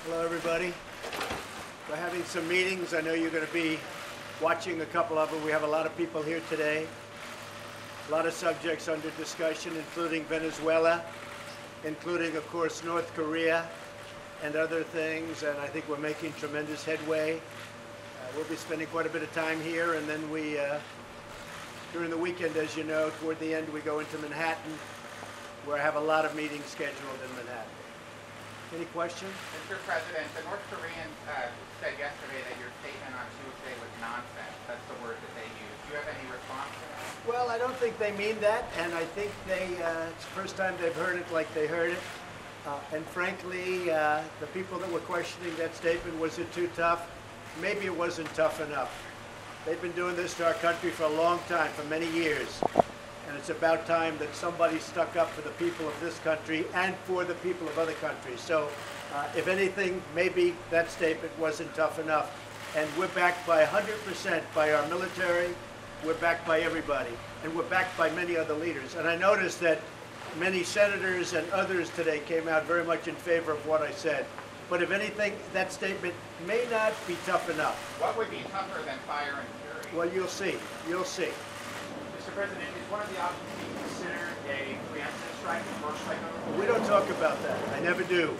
Hello, everybody. We're having some meetings. I know you're going to be watching a couple of them. We have a lot of people here today. A lot of subjects under discussion, including Venezuela, including, of course, North Korea and other things. And I think we're making tremendous headway. We'll be spending quite a bit of time here. And then during the weekend, as you know, toward the end, we go into Manhattan, where I have a lot of meetings scheduled in Manhattan. Any questions? Mr. President, the North Koreans said yesterday that your statement on Tuesday was nonsense. That's the word that they used. Do you have any response to that? Well, I don't think they mean that, and I think it's the first time they've heard it like they heard it. And frankly, the people that were questioning that statement, was it too tough? Maybe it wasn't tough enough. They've been doing this to our country for a long time, for many years. And it's about time that somebody stuck up for the people of this country and for the people of other countries. So if anything, maybe that statement wasn't tough enough. And we're backed by 100% by our military. We're backed by everybody. And we're backed by many other leaders. And I noticed that many senators and others today came out very much in favor of what I said. But if anything, that statement may not be tough enough. What would be tougher than fire and fury? Well, you'll see. You'll see. Mr. President, is one of the options being considered a preemptive strike, a first strike on the We don't talk about that. I never do.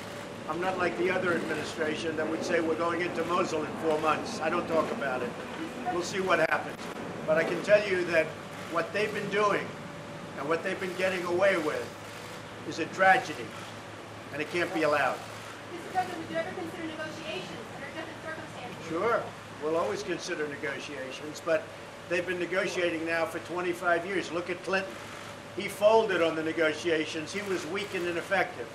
I'm not like the other administration that would say we're going into Mosul in 4 months. I don't talk about it. We'll see what happens. But I can tell you that what they've been doing and what they've been getting away with is a tragedy, and it can't be allowed. Mr. President, would you ever consider negotiations under different circumstances? Sure. We'll always consider negotiations, but they've been negotiating now for 25 years. Look at Clinton. He folded on the negotiations. He was weak and ineffective.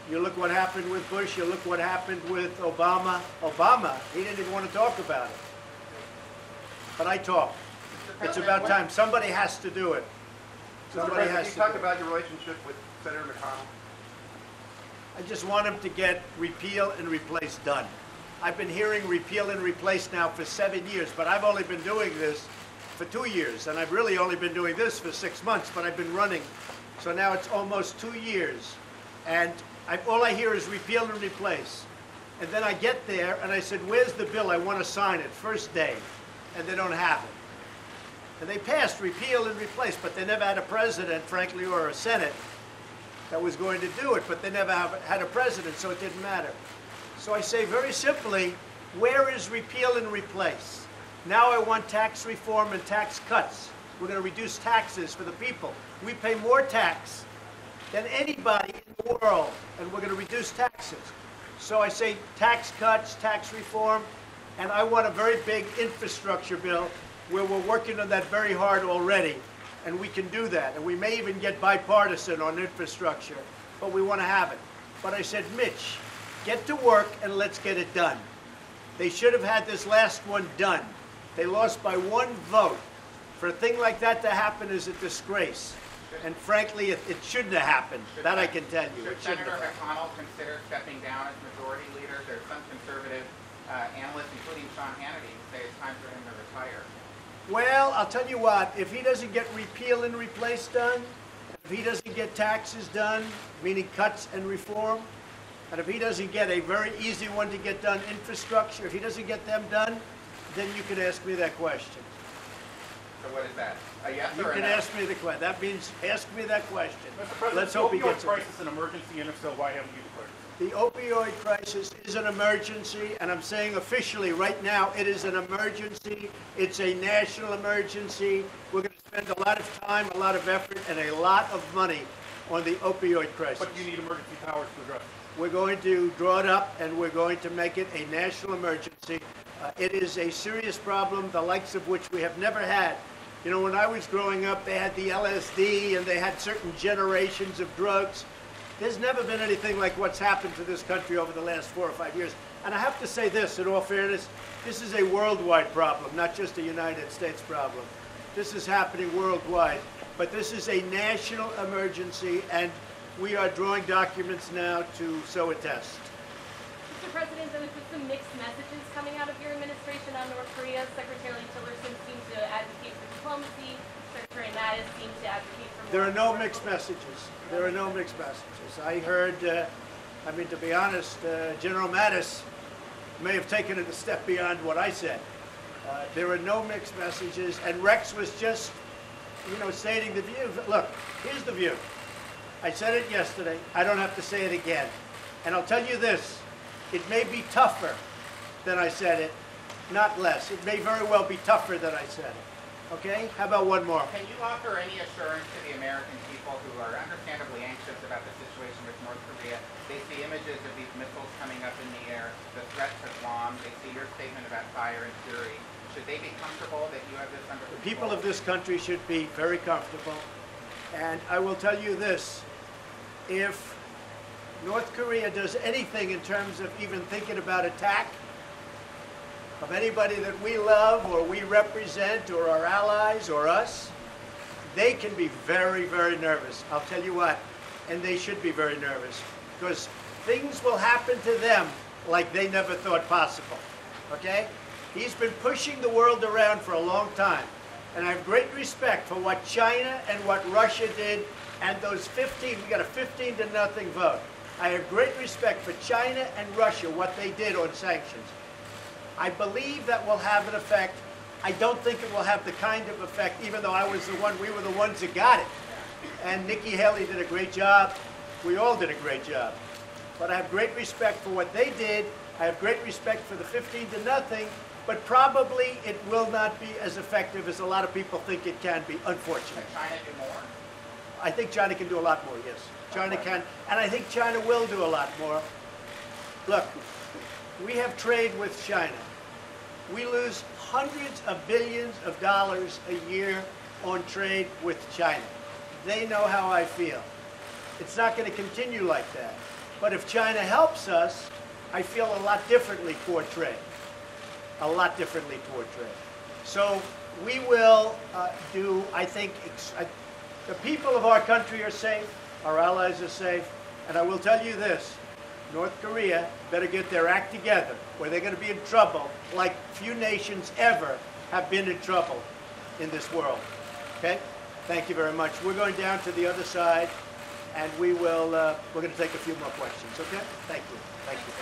You look what happened with Bush. You look what happened with Obama. Obama, he didn't even want to talk about it. But I talk. It's about time. Somebody has to do it. Somebody has to do it. You talked about your relationship with Senator McConnell. I just want him to get repeal and replace done. I've been hearing repeal and replace now for 7 years, but I've only been doing this for 2 years, and I've really only been doing this for 6 months, but I've been running. So now it's almost 2 years, and all I hear is repeal and replace. And then I get there, and I said, where's the bill? I want to sign it, first day, and they don't have it. And they passed repeal and replace, but they never had a president, frankly, or a Senate that was going to do it, but they never had a president, so it didn't matter. So I say very simply, where is repeal and replace? Now I want tax reform and tax cuts. We're going to reduce taxes for the people. We pay more tax than anybody in the world, and we're going to reduce taxes. So I say tax cuts, tax reform, and I want a very big infrastructure bill where we're working on that very hard already, and we can do that. And we may even get bipartisan on infrastructure, but we want to have it. But I said, Mitch, get to work and let's get it done. They should have had this last one done. They lost by 1 vote. For a thing like that to happen is a disgrace. And frankly, it shouldn't have happened. That I can tell you. Should Senator McConnell consider stepping down as majority leader? There's some conservative analysts, including Sean Hannity, who say it's time for him to retire. Well, I'll tell you what, if he doesn't get repeal and replace done, if he doesn't get taxes done, meaning cuts and reform, and if he doesn't get a very easy one to get done, infrastructure, if he doesn't get them done, then you can ask me that question. So what is that? A yes You or a can no? ask me the question. That means ask me that question. Mr. President, Let's hope he gets the opioid it. crisis is an emergency, and if so, why haven't you declared it? The opioid crisis is an emergency, and I'm saying officially right now it is an emergency. It's a national emergency. We're going to spend a lot of time, a lot of effort, and a lot of money on the opioid crisis. But you need emergency powers to address it. We're going to draw it up, and we're going to make it a national emergency. It is a serious problem, the likes of which we have never had. You know, when I was growing up, they had the LSD, and they had certain generations of drugs. There's never been anything like what's happened to this country over the last 4 or 5 years. And I have to say this, in all fairness, this is a worldwide problem, not just a United States problem. This is happening worldwide. But this is a national emergency, and we are drawing documents now to so attest. Mr. President, there was some mixed messages coming out of your administration on North Korea. Secretary Tillerson seemed to advocate for diplomacy. Secretary Mattis seemed to advocate for more... There are no mixed messages. There are no mixed messages. I heard I mean, to be honest, General Mattis may have taken it a step beyond what I said. There are no mixed messages, and Rex was just, stating the view. Look, here's the view. I said it yesterday. I don't have to say it again. And I'll tell you this, it may be tougher than I said it, not less. It may very well be tougher than I said it. Okay? How about one more? Can you offer any assurance to the American people who are understandably anxious about the situation with North Korea? They see images of these missiles coming up in the air, the threat to Guam. They see your statement about fire and fury. Should they be comfortable that you have this under control? The people of this country should be very comfortable. And I will tell you this, if North Korea does anything in terms of even thinking about attack of anybody that we love or we represent or our allies or us, they can be very, very nervous. I'll tell you what, and they should be very nervous because things will happen to them like they never thought possible, okay? He's been pushing the world around for a long time, and I have great respect for what China and what Russia did and those 15, we got a 15-0 vote. I have great respect for China and Russia, what they did on sanctions. I believe that will have an effect. I don't think it will have the kind of effect, even though we were the ones that got it. And Nikki Haley did a great job. We all did a great job. But I have great respect for what they did. I have great respect for the 15-0, but probably it will not be as effective as a lot of people think it can be, unfortunately. Can China do more? I think China can do a lot more, yes. China can, and I think China will do a lot more. Look, we have trade with China. We lose hundreds of billions of dollars a year on trade with China. They know how I feel. It's not going to continue like that. But if China helps us, I feel a lot differently toward trade. A lot differently toward trade. So we will do, I think, the people of our country are safe, our allies are safe, and I will tell you this, North Korea better get their act together, or they're going to be in trouble like few nations ever have been in trouble in this world. Okay? Thank you very much. We're going down to the other side, and we're going to take a few more questions. Okay? Thank you. Thank you.